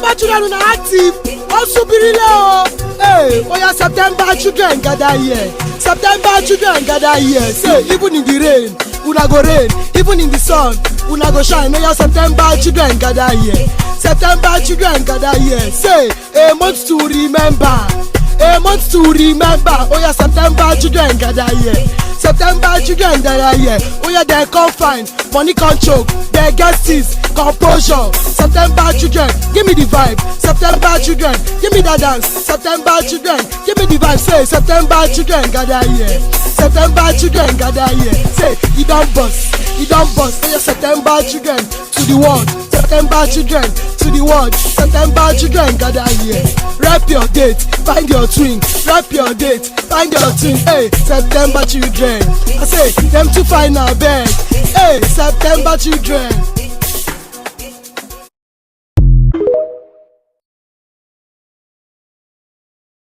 September children una active. Osubirile o. Hey, oya September children gather here. September children gather here. Say even in the rain, una go rain. Even in the sun, una go shine. Oya September children gather here. September children gather here. Say a month to remember. A month to remember. Oya September children gather here. September children gather here. Oya they come fine, money come choke. They get things, composure. September children, give me the vibe. September children, give me that dance. September children, give me the vibe. Say September children gather here. September children gather here. Say you don't bust, you don't bust. Oya September children to the world. September children to the world. September children gather here. Rap your date, find your twin. Rap your date, find your twin. Hey, September children. I say them to find our bed. Hey, September children.